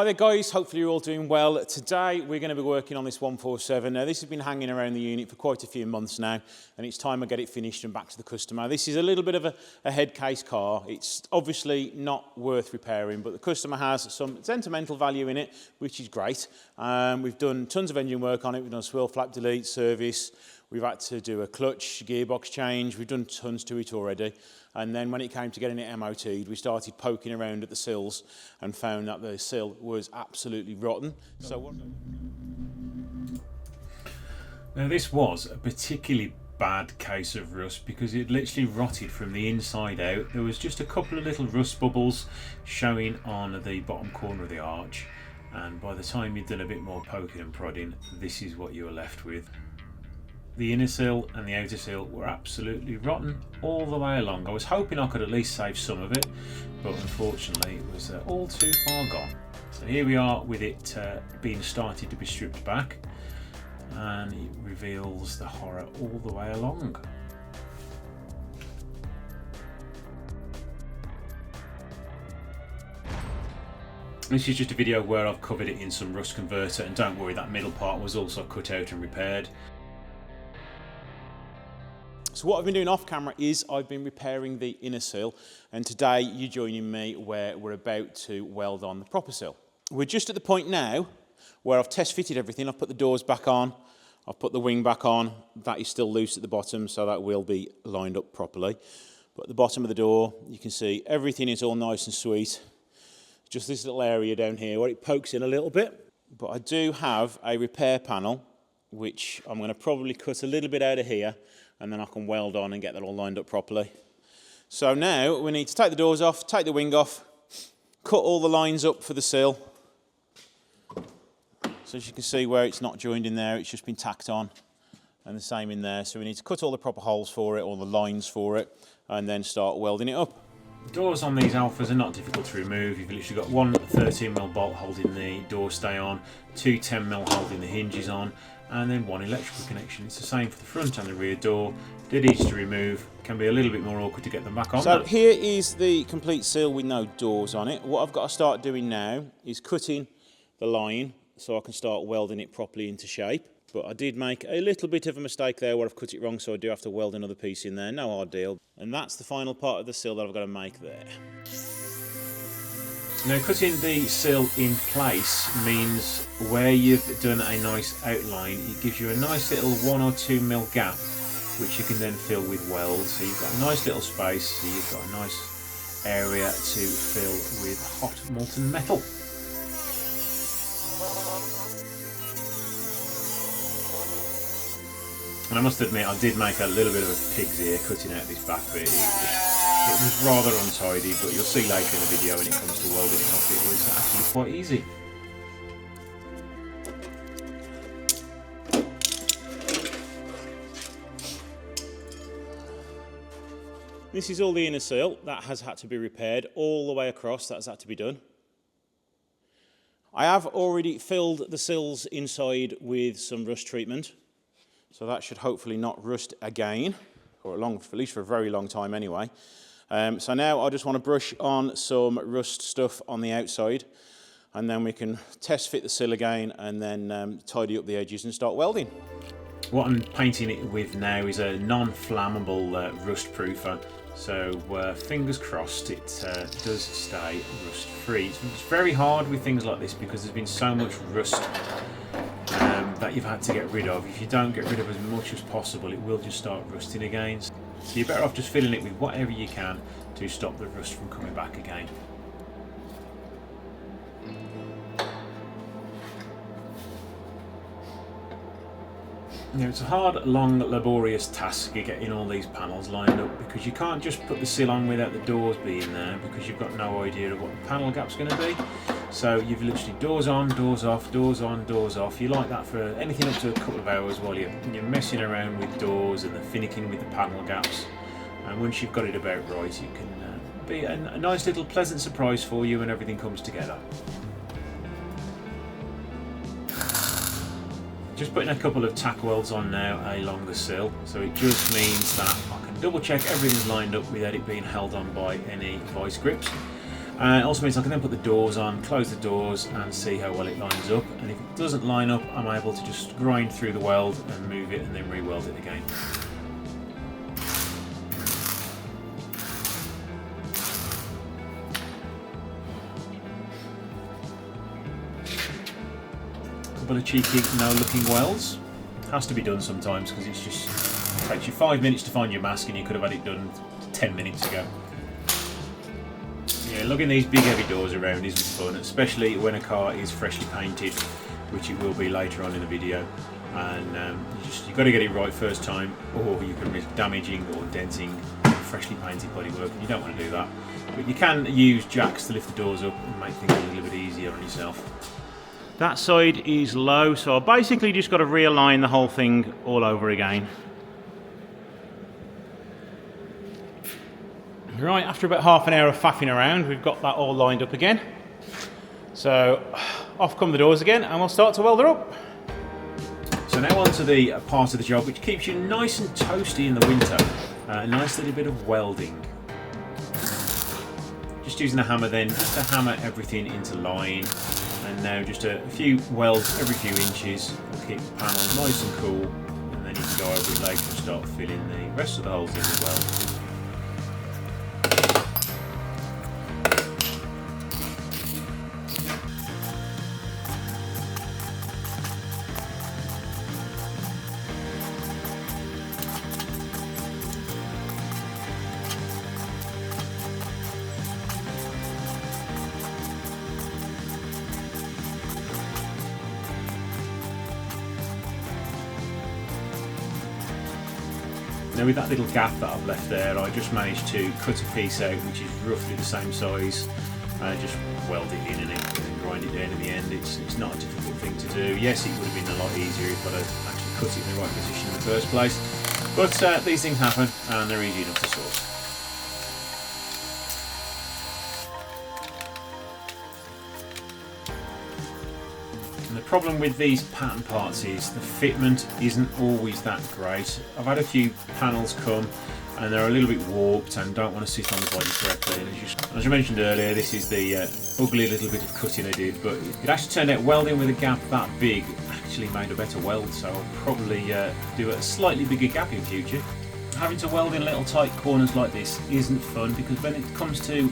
Hi there guys, hopefully you're all doing well. Today we're going to be working on this 147. Now this has been hanging around the unit for quite a few months now and it's time I get it finished and back to the customer. This is a little bit of a head case car. It's obviously not worth repairing, but the customer has some sentimental value in it, which is great. We've done tons of engine work on it. We've done a swirl flap delete, service. We've had to do a clutch, gearbox change. We've done tons to it already. And then when it came to getting it MOT'd, we started poking around at the sills and found that the sill was absolutely rotten. Now this was a particularly bad case of rust because it literally rotted from the inside out. There was just a couple of little rust bubbles showing on the bottom corner of the arch, and by the time you'd done a bit more poking and prodding, this is what you were left with. The inner sill and the outer sill were absolutely rotten all the way along. I was hoping I could at least save some of it, but unfortunately it was all too far gone. So here we are with it being started to be stripped back, and it reveals the horror all the way along. This is just a video where I've covered it in some rust converter, and don't worry, that middle part was also cut out and repaired. So what I've been doing off camera is I've been repairing the inner sill, and today you're joining me where we're about to weld on the proper sill. We're just at the point now where I've test fitted everything. I've put the doors back on, I've put the wing back on. That is still loose at the bottom, so that will be lined up properly. But at the bottom of the door, you can see everything is all nice and sweet. Just this little area down here where it pokes in a little bit. But I do have a repair panel, which I'm going to probably cut a little bit out of here, and then I can weld on and get that all lined up properly. So now we need to take the doors off, take the wing off, cut all the lines up for the sill. So as you can see where it's not joined in there, it's just been tacked on, and the same in there. So we need to cut all the proper holes for it, all the lines for it, and then start welding it up. The doors on these Alphas are not difficult to remove. You've literally got one 13mm bolt holding the door stay on, two 10mm holding the hinges on, and then one electrical connection. It's the same for the front and the rear door. Dead easy to remove. Can be a little bit more awkward to get them back on. So here is the complete sill with no doors on it. What I've got to start doing now is cutting the line so I can start welding it properly into shape. But I did make a little bit of a mistake there where I've cut it wrong, so I do have to weld another piece in there. No hard deal. And that's the final part of the sill that I've got to make there. Now, cutting the sill in place means where you've done a nice outline, it gives you a nice little 1 or 2 mil gap, which you can then fill with weld. So you've got a nice little space, so you've got a nice area to fill with hot molten metal. And I must admit, I did make a little bit of a pig's ear cutting out this back bit. It was rather untidy, but you'll see later in the video when it comes to welding it up, it was actually quite easy. This is all the inner sill. That has had to be repaired all the way across. That's had to be done. I have already filled the sills inside with some rust treatment. So that should hopefully not rust again, or at least for a very long time anyway. So now I just want to brush on some rust stuff on the outside, and then we can test fit the sill again and then tidy up the edges and start welding. What I'm painting it with now is a non-flammable rust proofer, so fingers crossed it does stay rust free. It's very hard with things like this because there's been so much rust that you've had to get rid of. If you don't get rid of as much as possible, it will just start rusting again. So you're better off just filling it with whatever you can to stop the rust from coming back again. Now, it's a hard, long, laborious task of getting all these panels lined up because you can't just put the sill on without the doors being there because you've got no idea of what the panel gap's going to be. So you've literally doors on, doors off, doors on, doors off. You like that for anything up to a couple of hours while you're messing around with doors and finicking with the panel gaps. And once you've got it about right, it can be a nice little pleasant surprise for you when everything comes together. Just putting a couple of tack welds on now along the sill, so it just means that I can double check everything's lined up without it being held on by any vice grips. And it also means I can then put the doors on, close the doors and see how well it lines up. And if it doesn't line up, I'm able to just grind through the weld and move it and then re-weld it again. Couple of cheeky no-looking welds. Has to be done sometimes because it takes you 5 minutes to find your mask and you could have had it done 10 minutes ago. Yeah, lugging these big heavy doors around isn't fun, especially when a car is freshly painted, which it will be later on in the video. And you've got to get it right first time, or you can risk damaging or denting freshly painted bodywork, and you don't want to do that. But you can use jacks to lift the doors up and make things a little bit easier on yourself. That side is low, so I've basically just got to realign the whole thing all over again. Right, after about half an hour of faffing around, we've got that all lined up again. So off come the doors again and we'll start to weld her up. So now on to the part of the job which keeps you nice and toasty in the winter. A nice little bit of welding. Just using a hammer then, just to hammer everything into line. And now just a few welds every few inches will keep the panel nice and cool, and then you can go over it later and start filling the rest of the holes in as well. Now with that little gap that I've left there, I just managed to cut a piece out which is roughly the same size, just weld it in and then grind it down in the end. It's not a difficult thing to do. Yes, it would have been a lot easier if I'd have actually cut it in the right position in the first place, but these things happen and they're easy enough to sort. And the problem with these pattern parts is the fitment isn't always that great. I've had a few panels come and they're a little bit warped and don't want to sit on the body correctly. And as I mentioned earlier, this is the ugly little bit of cutting I did, but it actually turned out welding with a gap that big actually made a better weld, so I'll probably do a slightly bigger gap in future. Having to weld in little tight corners like this isn't fun, because when it comes to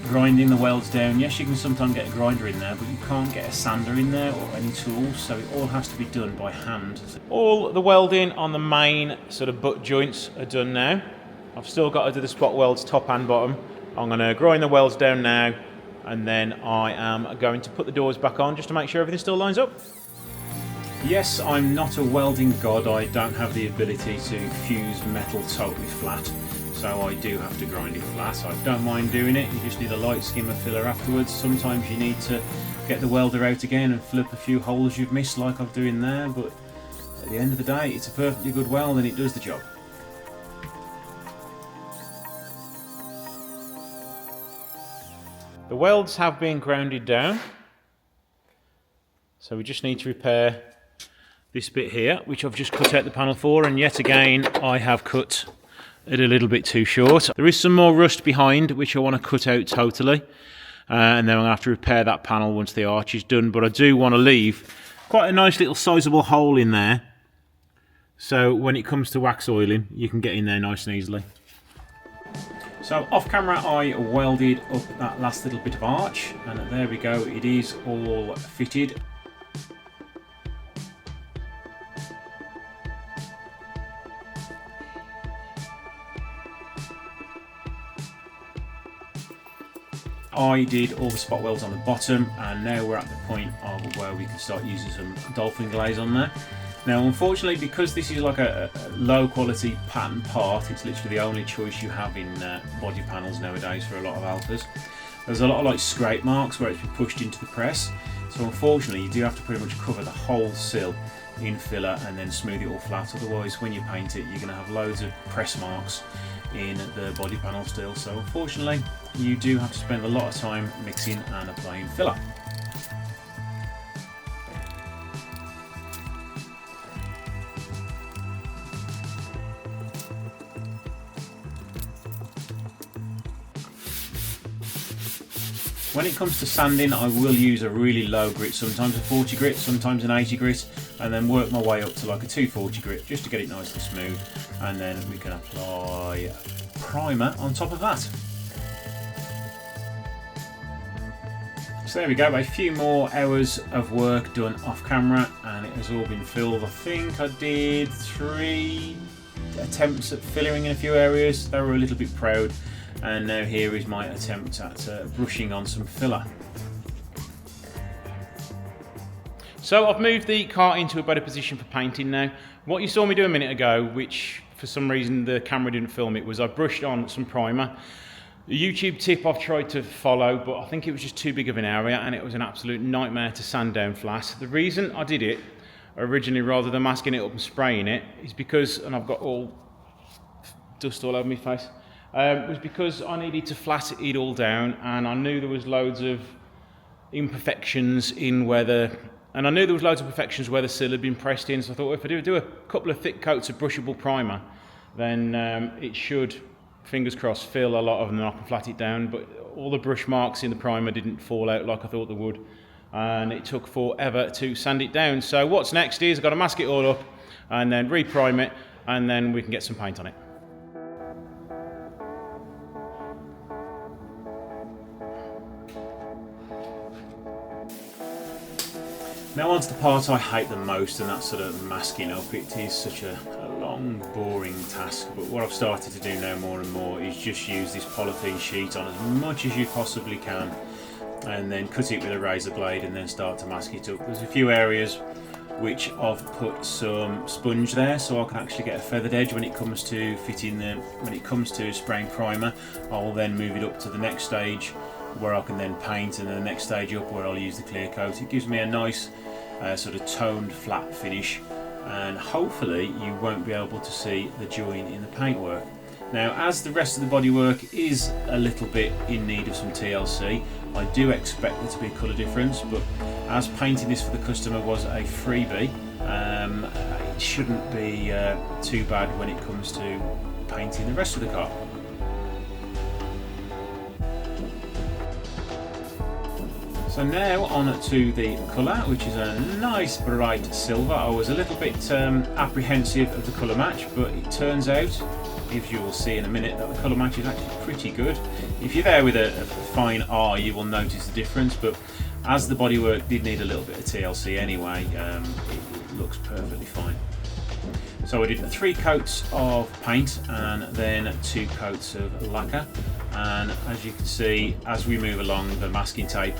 grinding the welds down, yes, you can sometimes get a grinder in there, but you can't get a sander in there or any tools, so it all has to be done by hand. All the welding on the main sort of butt joints are done now. I've still got to do the spot welds top and bottom. I'm going to grind the welds down now, and then I am going to put the doors back on just to make sure everything still lines up. Yes, I'm not a welding god. I don't have the ability to fuse metal totally flat, so I do have to grind it flat. I don't mind doing it. You just need a light skimmer filler afterwards. Sometimes you need to get the welder out again and fill up a few holes you've missed like I'm doing there, but at the end of the day it's a perfectly good weld and it does the job. The welds have been grounded down, so we just need to repair this bit here, which I've just cut out the panel for, and yet again I have cut it a little bit too short. There is some more rust behind which I want to cut out totally, and then I'm going to have to repair that panel once the arch is done, but I do want to leave quite a nice little sizable hole in there, so when it comes to wax oiling you can get in there nice and easily. So off camera I welded up that last little bit of arch, and there we go, it is all fitted. I did all the spot welds on the bottom, and now we're at the point of where we can start using some dolphin glaze on there. Now unfortunately, because this is like a low quality pattern part, it's literally the only choice you have in body panels nowadays for a lot of Alphas. There's a lot of like scrape marks where it's been pushed into the press, so unfortunately you do have to pretty much cover the whole sill in filler and then smooth it all flat, otherwise when you paint it you're going to have loads of press marks in the body panel still. So unfortunately you do have to spend a lot of time mixing and applying filler. When it comes to sanding, I will use a really low grit, sometimes a 40 grit, sometimes an 80 grit, and then work my way up to like a 240 grit just to get it nice and smooth, and then we can apply primer on top of that. So there we go, a few more hours of work done off camera and it has all been filled. I think I did 3 attempts at filling in a few areas. They were a little bit proud, and now here is my attempt at brushing on some filler. So I've moved the car into a better position for painting now. What you saw me do a minute ago, which for some reason the camera didn't film it, was I brushed on some primer. The YouTube tip I've tried to follow, but I think it was just too big of an area and it was an absolute nightmare to sand down flat. The reason I did it originally rather than masking it up and spraying it is because, and I've got all dust all over my face, was because I needed to flat it all down, and I knew there was loads of imperfections in where the, and I knew there was loads of imperfections where the sill had been pressed in, so I thought if I do a couple of thick coats of brushable primer, then it should, fingers crossed, fill a lot of them and I can flat it down. But all the brush marks in the primer didn't fall out like I thought they would, and it took forever to sand it down. So what's next is I've got to mask it all up and then re-prime it, and then we can get some paint on it. Now onto the part I hate the most, and that's sort of masking up. It is such a long, boring task, but what I've started to do now more and more is just use this polythene sheet on as much as you possibly can, and then cut it with a razor blade and then start to mask it up. There's a few areas which I've put some sponge there so I can actually get a feathered edge when it comes to fitting the, when it comes to spraying primer. I'll then move it up to the next stage where I can then paint, and then the next stage up where I'll use the clear coat. It gives me a nice sort of toned flat finish, and hopefully you won't be able to see the join in the paintwork. Now, as the rest of the bodywork is a little bit in need of some TLC, I do expect there to be a colour difference, but as painting this for the customer was a freebie, it shouldn't be too bad when it comes to painting the rest of the car. So now on to the colour, which is a nice bright silver. I was a little bit apprehensive of the colour match, but it turns out, as you will see in a minute, that the colour match is actually pretty good. If you're there with a fine eye, you will notice the difference, but as the bodywork did need a little bit of TLC anyway, it looks perfectly fine. So I did 3 coats of paint and then 2 coats of lacquer, and as you can see, as we move along, the masking tape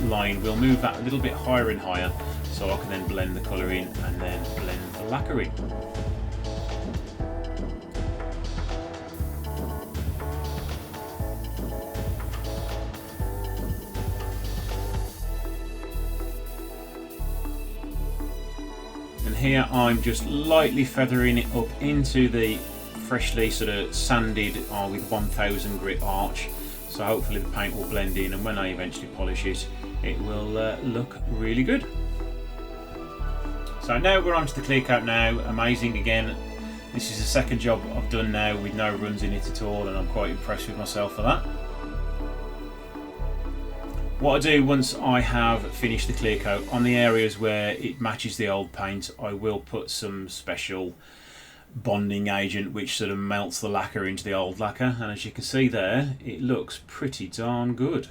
line will move that a little bit higher and higher, so I can then blend the colour in and then blend the lacquer in. And here I'm just lightly feathering it up into the freshly sort of sanded with 1000 grit arch, so hopefully the paint will blend in, and when I eventually polish it, it will look really good. So now we're on to the clear coat now. Amazing again, this is the second job I've done now with no runs in it at all, and I'm quite impressed with myself for that. What I do once I have finished the clear coat, on the areas where it matches the old paint, I will put some special bonding agent which sort of melts the lacquer into the old lacquer, and as you can see there, it looks pretty darn good.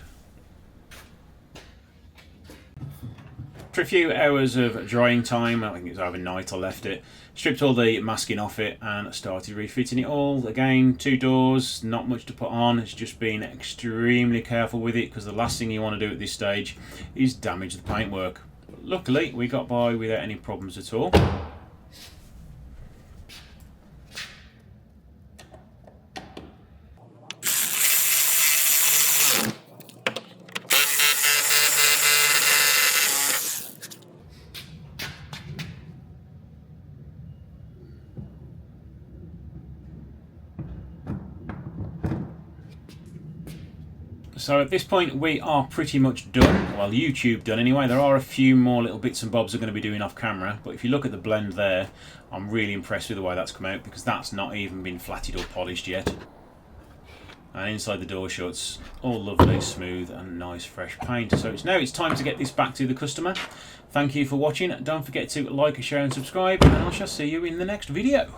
After a few hours of drying time, I think it was overnight I left it, stripped all the masking off it and started refitting it all. Again, 2 doors, not much to put on, it's just been extremely careful with it, because the last thing you want to do at this stage is damage the paintwork. But luckily we got by without any problems at all. So at this point we are pretty much done, well YouTube done anyway. There are a few more little bits and bobs I'm going to be doing off camera, but if you look at the blend there, I'm really impressed with the way that's come out, because that's not even been flatted or polished yet. and inside the door shuts, all lovely, smooth and nice fresh paint. So it's time to get this back to the customer. Thank you for watching. Don't forget to like, share and subscribe, and I shall see you in the next video.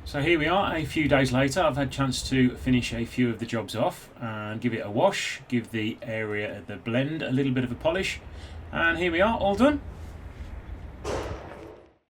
So here we are, a few days later. I've had a chance to finish a few of the jobs off and give it a wash, give the area, the blend, a little bit of a polish, and here we are, all done.